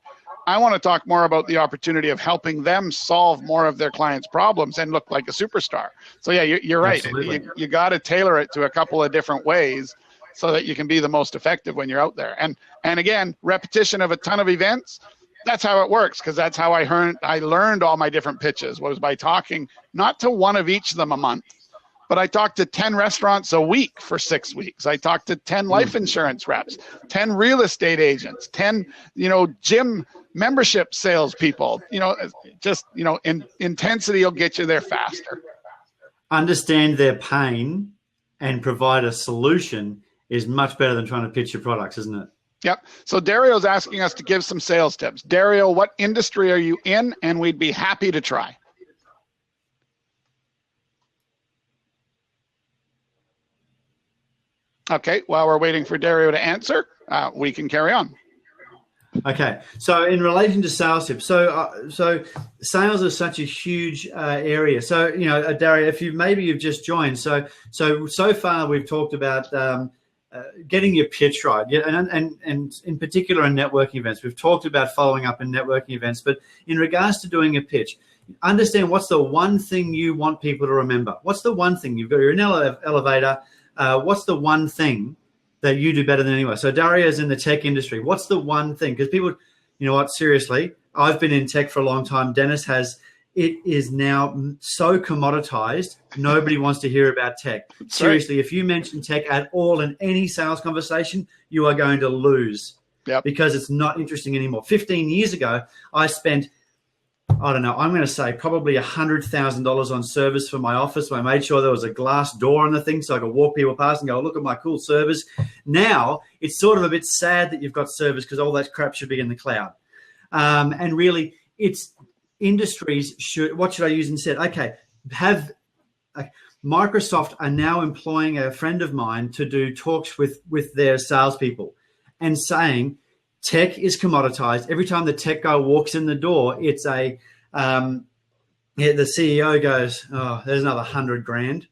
I want to talk more about the opportunity of helping them solve more of their clients' problems and look like a superstar. So yeah, you're right. You got to tailor it to a couple of different ways so that you can be the most effective when you're out there. And again, repetition of a ton of events, that's how it works because that's how I learned all my different pitches was by talking not to one of each of them a month, but I talked to 10 restaurants a week for 6 weeks. I talked to 10 life insurance reps, 10 real estate agents, 10, gym membership salespeople. Intensity will get you there faster. Understand their pain and provide a solution is much better than trying to pitch your products, isn't it? Yep. So Dario's asking us to give some sales tips. Dario, what industry are you in? And we'd be happy to try. Okay, while we're waiting for Dario to answer, we can carry on. Okay, so in relation to sales tips, so sales is such a huge area. So Dario, if you've just joined, so far we've talked about getting your pitch right, and in particular in networking events, we've talked about following up in networking events. But in regards to doing a pitch, understand what's the one thing you want people to remember. What's the one thing you're in an elevator? What's the one thing that you do better than anyone? So Dario's in the tech industry. What's the one thing? Because people, seriously, I've been in tech for a long time. Dennis has. It is now so commoditized. Nobody wants to hear about tech. Seriously, if you mention tech at all in any sales conversation, you are going to lose because it's not interesting anymore. 15 years ago, I spent, I don't know, I'm going to say probably $100,000 on service for my office. I made sure there was a glass door on the thing so I could walk people past and go, look at my cool service. Now, it's sort of a bit sad that you've got service because all that crap should be in the cloud. And really, it's industries what should I use instead? Okay, Microsoft are now employing a friend of mine to do talks with their salespeople and saying, tech is commoditized. Every time the tech guy walks in the door, it's the CEO goes, oh, there's another $100,000.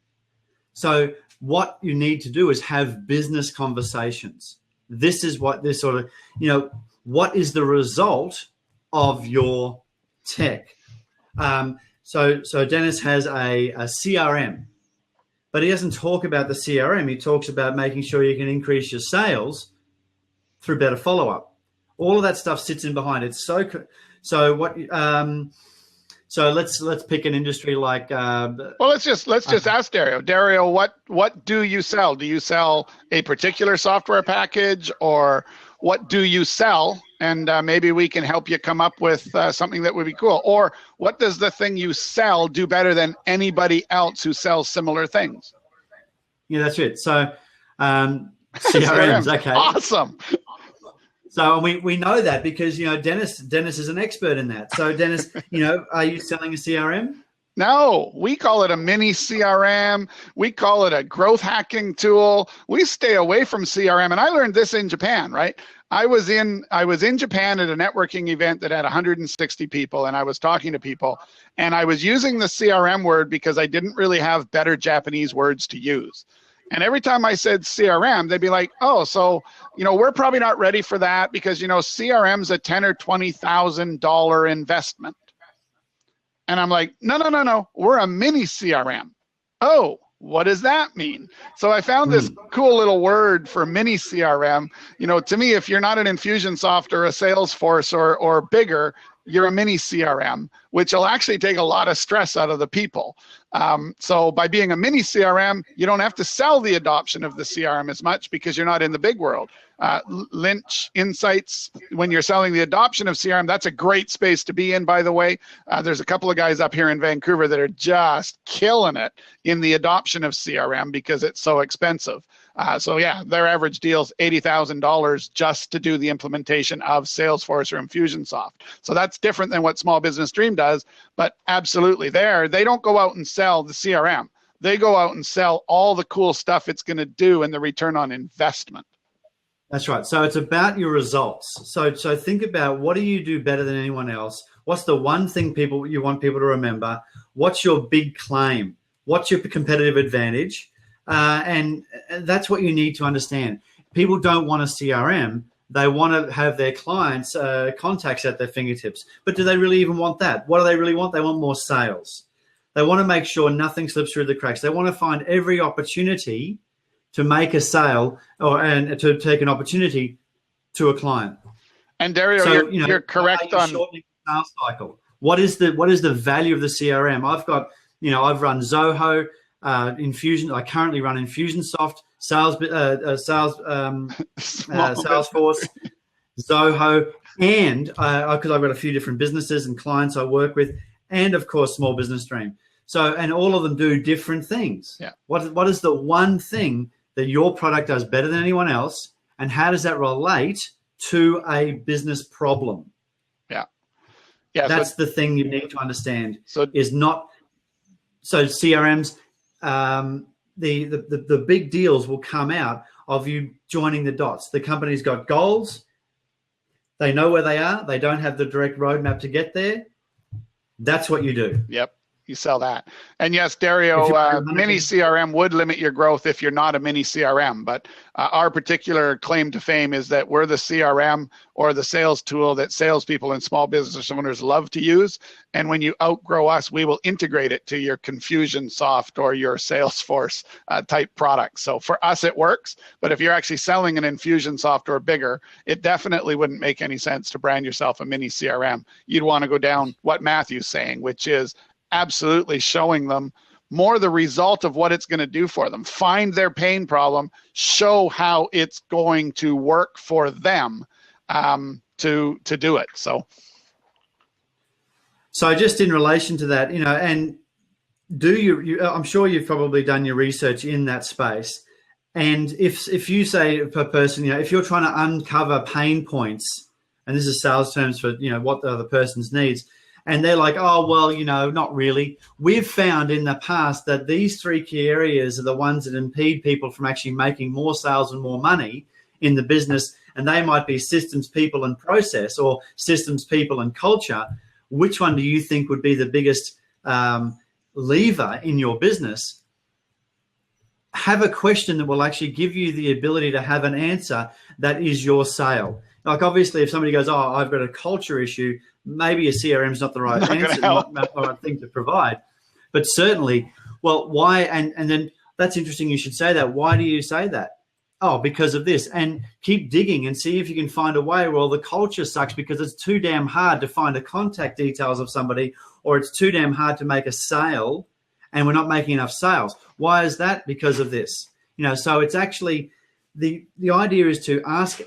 So what you need to do is have business conversations. This is what this sort of, what is the result of your tech? So Dennis has a CRM, but he doesn't talk about the CRM. He talks about making sure you can increase your sales through better follow-up. All of that stuff sits in behind it. So let's pick an industry like. Let's just ask Dario. Dario, what do you sell? Do you sell a particular software package, or what do you sell? And maybe we can help you come up with something that would be cool. Or what does the thing you sell do better than anybody else who sells similar things? Yeah, that's it. So CRMs, okay, awesome. So we know that because Dennis is an expert in that. So Dennis, are you selling a CRM? No, we call it a mini CRM. We call it a growth hacking tool. We stay away from CRM. And I learned this in Japan, right? I was in Japan at a networking event that had 160 people, and I was talking to people, and I was using the CRM word because I didn't really have better Japanese words to use. And every time I said CRM, they'd be like, "Oh, so we're probably not ready for that because CRM's a $10,000 or $20,000 investment." And I'm like, no, we're a mini CRM. Oh, what does that mean? So I found this cool little word for mini CRM. To me, if you're not an Infusionsoft or a Salesforce or bigger, you're a mini CRM, which will actually take a lot of stress out of the people. So by being a mini CRM, you don't have to sell the adoption of the CRM as much because you're not in the big world. Lynch Insights, when you're selling the adoption of CRM, that's a great space to be in, by the way. There's a couple of guys up here in Vancouver that are just killing it in the adoption of CRM because it's so expensive. So yeah, their average deal's $80,000 just to do the implementation of Salesforce or Infusionsoft. So that's different than what Small Business Dream does, but absolutely they don't go out and sell the CRM. They go out and sell all the cool stuff it's going to do and the return on investment. That's right. So it's about your results. So think about, what do you do better than anyone else? What's the one thing you want people to remember? What's your big claim? What's your competitive advantage? And that's what you need to understand. People don't want a CRM. They want to have their clients' contacts at their fingertips. But do they really even want that? What do they really want? They want more sales. They want to make sure nothing slips through the cracks. They want to find every opportunity to make a sale and to take an opportunity to a client. And Dario, you're correct on shortening the sales cycle. What is the value of the CRM? I've run Zoho, Infusion. I currently run Infusionsoft, Salesforce, Zoho, and because I've got a few different businesses and clients I work with, and of course Small Business Dream. So, and all of them do different things. Yeah. What is the one thing that your product does better than anyone else, and how does that relate to a business problem? Yeah, that's the thing you need to understand. So CRMs, the big deals will come out of you joining the dots. The company's got goals. They know where they are. They don't have the direct roadmap to get there. That's what you do. Yep. You sell that. And yes, Dario, mini CRM would limit your growth if you're not a mini CRM. But our particular claim to fame is that we're the CRM or the sales tool that salespeople and small business owners love to use. And when you outgrow us, we will integrate it to your Infusionsoft or your Salesforce type products. So for us, it works. But if you're actually selling an Infusionsoft or bigger, it definitely wouldn't make any sense to brand yourself a mini CRM. You'd want to go down what Matthew's saying, which is absolutely showing them more the result of what it's going to do for them. Find their pain problem, show how it's going to work for them to do it. So just in relation to that, and do you I'm sure you've probably done your research in that space. And if you say per person, if you're trying to uncover pain points, and this is sales terms for, what the other person's needs, and they're like, oh, well, not really. We've found in the past that these three key areas are the ones that impede people from actually making more sales and more money in the business. And they might be systems, people, and process, or systems, people, and culture. Which one do you think would be the biggest lever in your business? Have a question that will actually give you the ability to have an answer that is your sale. Like, obviously, if somebody goes, oh, I've got a culture issue, maybe a CRM is not the right answer, not the right thing to provide. But certainly, well, why? And then that's interesting you should say that. Why do you say that? Oh, because of this. And keep digging and see if you can find a way. Well, the culture sucks because it's too damn hard to find the contact details of somebody, or it's too damn hard to make a sale, and we're not making enough sales. Why is that? Because of this. So it's actually the idea is to ask.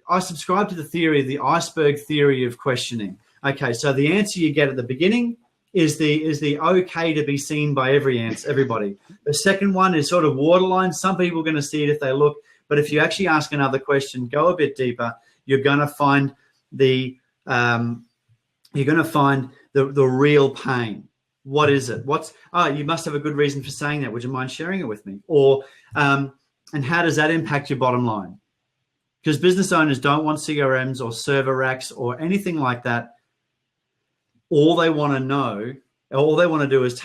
I subscribe to the theory of the iceberg theory of questioning. Okay, so the answer you get at the beginning is the okay to be seen by everybody. The second one is sort of waterline. Some people are going to see it if they look, but if you actually ask another question, go a bit deeper, you're going to find the real pain. What is it? You must have a good reason for saying that. Would you mind sharing it with me? Or, and how does that impact your bottom line? Because business owners don't want CRMs or server racks or anything like that. All they want to do is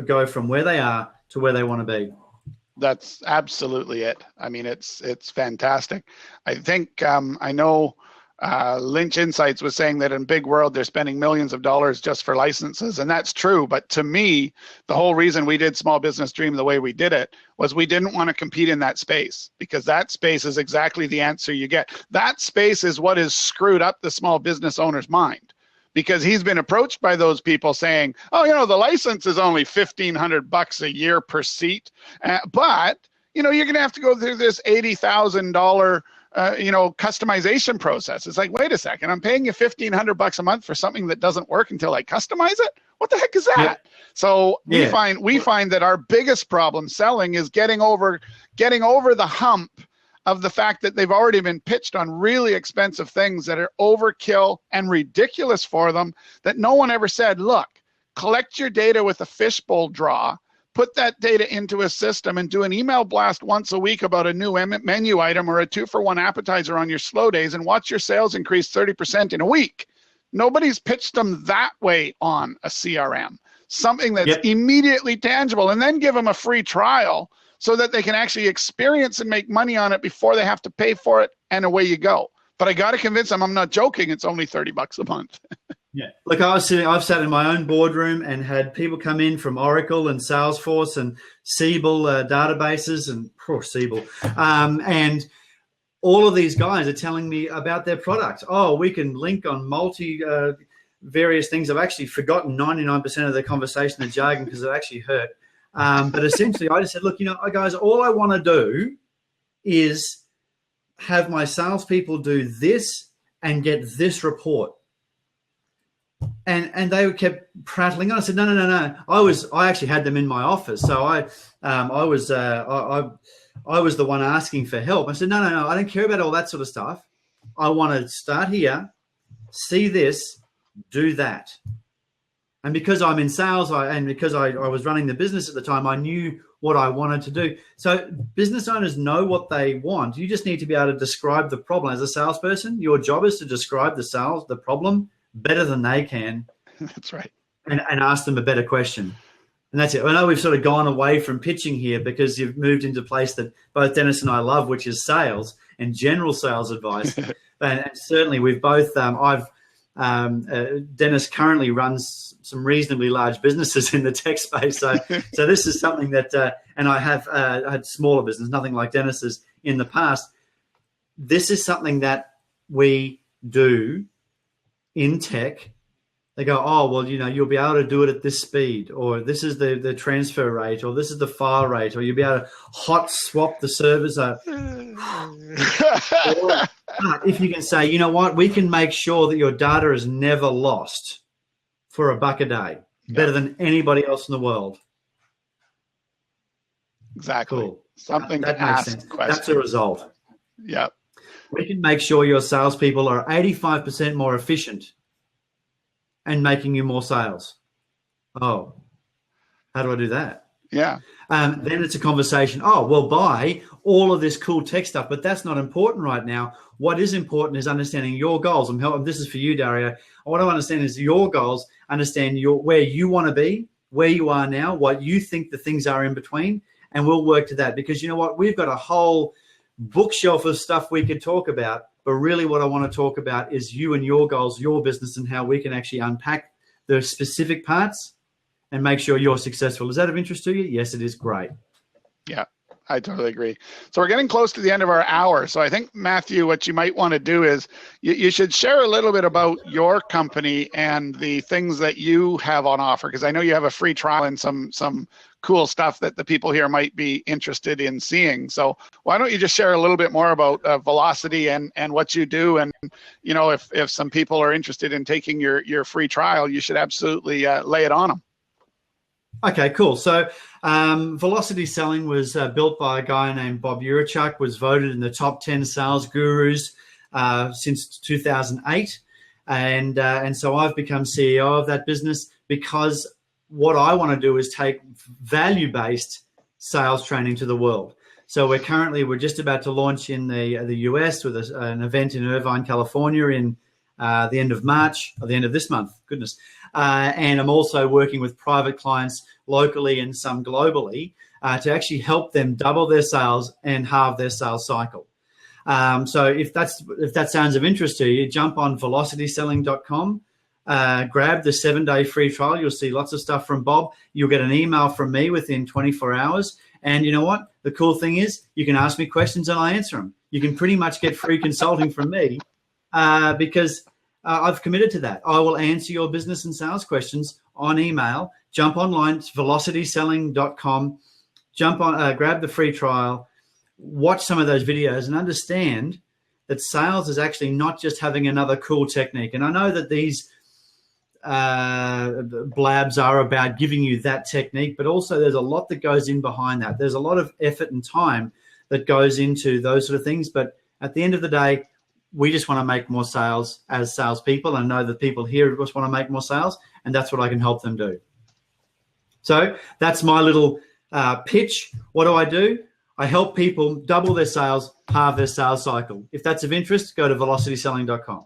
go from where they are to where they want to be. That's absolutely it. I mean, it's fantastic. I think I know Lynch Insights was saying that in Big World, they're spending millions of dollars just for licenses. And that's true. But to me, the whole reason we did Small Business Dream the way we did it was we didn't want to compete in that space, because that space is exactly the answer you get. That space is what has screwed up the small business owner's mind, because he's been approached by those people saying, oh, the license is only $1,500 a year per seat. But, you're going to have to go through this $80,000 customization process. It's like, wait a second, I'm paying you $1,500 a month for something that doesn't work until I customize it? What the heck is that? Yep. So we find that our biggest problem selling is getting over the hump of the fact that they've already been pitched on really expensive things that are overkill and ridiculous for them, that no one ever said, look, collect your data with a fishbowl draw, put that data into a system and do an email blast once a week about a new menu item or a 2-for-1 appetizer on your slow days, and watch your sales increase 30% in a week. Nobody's pitched them that way on a CRM, something that's immediately tangible, and then give them a free trial so that they can actually experience and make money on it before they have to pay for it, and away you go. But I got to convince them, I'm not joking, it's only $30 a month. Yeah. Look, I've sat in my own boardroom and had people come in from Oracle and Salesforce and Siebel databases and Siebel. And all of these guys are telling me about their product. Oh, we can link on various things. I've actually forgotten 99% of the conversation, the jargon, because it actually hurt. But essentially, I just said, look, guys, all I want to do is have my salespeople do this and get this report. And they kept prattling on. I said, no. I actually had them in my office, so I was the one asking for help. I said, no, I don't care about all that sort of stuff. I want to start here, see this, do that. And because I'm in sales, because I was running the business at the time, I knew what I wanted to do. So business owners know what they want. You just need to be able to describe the problem. As a salesperson, your job is to describe the problem better than they can. That's right. And ask them a better question. And that's it. I know we've sort of gone away from pitching here because you've moved into a place that both Dennis and I love, which is sales and general sales advice. and certainly we've both, Dennis currently runs some reasonably large businesses in the tech space. So this is something that, and I have had smaller business, nothing like Dennis's in the past. This is something that we do in tech. They go, oh, well, you'll be able to do it at this speed, or this is the transfer rate, or this is the file rate, or you'll be able to hot swap the servers. If you can say, you know what, we can make sure that your data is never lost for $1 a day, better than anybody else in the world. Exactly. Cool. Something that to makes ask sense. questions. That's a result. Yeah. We can make sure your salespeople are 85% more efficient and making you more sales. Oh, how do I do that? Yeah. Then it's a conversation. Oh, well, buy all of this cool tech stuff, but that's not important right now. What is important is understanding your goals. This is for you, Dario. What I understand is your goals, understand where you want to be, where you are now, what you think the things are in between, and we'll work to that. Because you know what? We've got a whole bookshelf of stuff we could talk about, but really what I want to talk about is you and your goals, your business, and how we can actually unpack the specific parts and make sure you're successful. Is that of interest to you? Yes, it is. Great. Yeah, I totally agree. So we're getting close to the end of our hour. So I think, Matthew, what you might want to do is you should share a little bit about your company and the things that you have on offer, because I know you have a free trial and some cool stuff that the people here might be interested in seeing. So why don't you just share a little bit more about Velocity and what you do? And, if some people are interested in taking your free trial, you should absolutely lay it on them. Okay, cool. So Velocity Selling was built by a guy named Bob Urachuk, was voted in the top 10 sales gurus since 2008. And so I've become CEO of that business because what I want to do is take value-based sales training to the world. So we're just about to launch in the US with an event in Irvine, California in the end of March, or the end of this month, goodness. And I'm also working with private clients locally and some globally to actually help them double their sales and halve their sales cycle. So if that sounds of interest to you, jump on velocityselling.com, grab the 7-day free trial. You'll see lots of stuff from Bob. You'll get an email from me within 24 hours. And you know what? The cool thing is you can ask me questions and I answer them. You can pretty much get free consulting from me because I've committed to that. I will answer your business and sales questions on email. Jump online, it's velocityselling.com. Jump on, grab the free trial, watch some of those videos and understand that sales is actually not just having another cool technique. And I know that these blabs are about giving you that technique, but also there's a lot that goes in behind that. There's a lot of effort and time that goes into those sort of things. But at the end of the day, we just want to make more sales as salespeople, and know that people here just want to make more sales, and that's what I can help them do. So that's my little pitch. What do? I help people double their sales, halve their sales cycle. If that's of interest, go to velocityselling.com.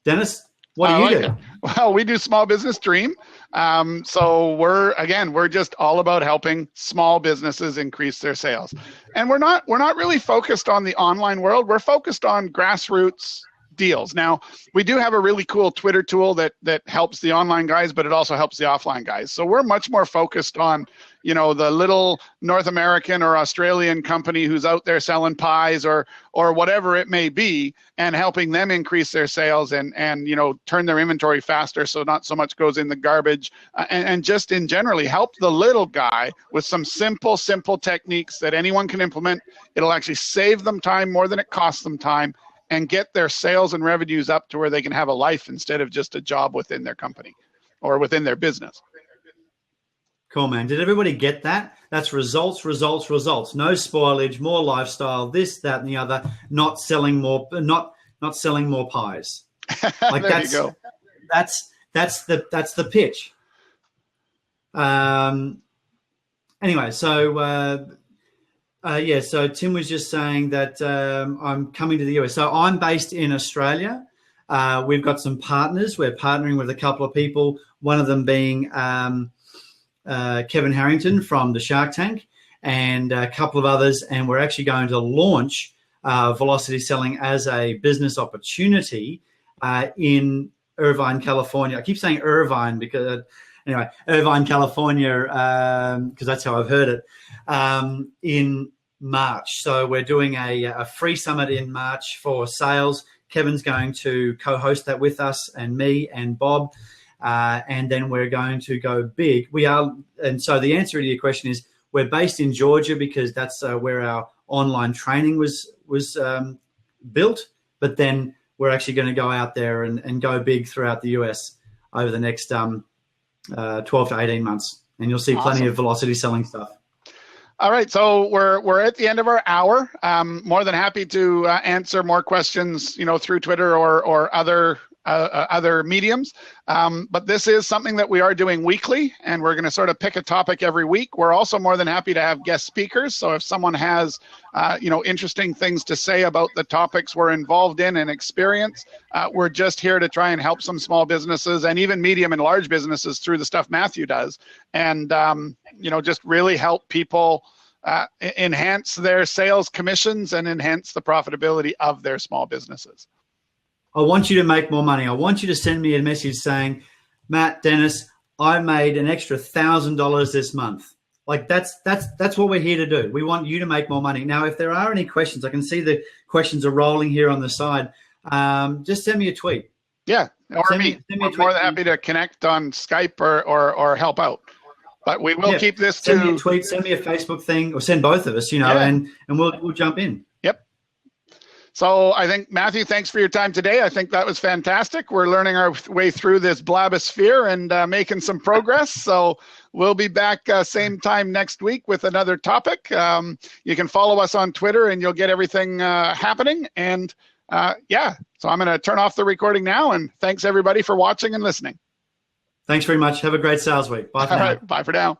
Dennis, what do you do? Well, we do Small Business Dream. So we're just all about helping small businesses increase their sales. And we're not really focused on the online world. We're focused on grassroots deals. Now, we do have a really cool Twitter tool that helps the online guys, but it also helps the offline guys. So we're much more focused on, the little North American or Australian company who's out there selling pies or whatever it may be, and helping them increase their sales and turn their inventory faster so not so much goes in the garbage, and just in generally help the little guy with some simple techniques that anyone can implement. It'll actually save them time more than it costs them time, and get their sales and revenues up to where they can have a life instead of just a job within their company or within their business. Cool, man. Did everybody get that? That's results. No spoilage, more lifestyle, this, that, and the other. Not selling more pies. Like there you go. That's the pitch. Anyway, so so Tim was just saying that I'm coming to the US. So I'm based in Australia. We've got some partners. We're partnering with a couple of people, one of them being Kevin Harrington from the Shark Tank, and a couple of others. And we're actually going to launch Velocity Selling as a business opportunity in Irvine, California. I keep saying Irvine because, Irvine, California, because that's how I've heard it, in March. So we're doing a free summit in March for sales. Kevin's going to co-host that with us, and me and Bob. And then we're going to go big. And so the answer to your question is we're based in Georgia because that's where our online training was built. But then we're actually going to go out there and go big throughout the US over the next 12 to 18 months. And you'll see plenty of Velocity Selling stuff. All right, so we're at the end of our hour. More than happy to answer more questions, through Twitter or other mediums. But this is something that we are doing weekly, and we're going to sort of pick a topic every week. We're also more than happy to have guest speakers. So if someone has, interesting things to say about the topics we're involved in and experience, we're just here to try and help some small businesses and even medium and large businesses through the stuff Matthew does. And, just really help people enhance their sales commissions and enhance the profitability of their small businesses. I want you to make more money. I want you to send me a message saying, Matt, Dennis, I made an extra $1,000 this month. Like that's what we're here to do. We want you to make more money. Now, if there are any questions, I can see the questions are rolling here on the side. Just send me a tweet. Yeah, or me. I'm more than happy to connect on Skype or help out. But we will keep this Send me a tweet, send me a Facebook thing, or send both of us, and we'll jump in. Yep. So I think, Matthew, thanks for your time today. I think that was fantastic. We're learning our way through this blabosphere and making some progress. So we'll be back same time next week with another topic. You can follow us on Twitter and you'll get everything happening. And so I'm going to turn off the recording now, and thanks everybody for watching and listening. Thanks very much. Have a great sales week. Bye for All now. right. Bye for now.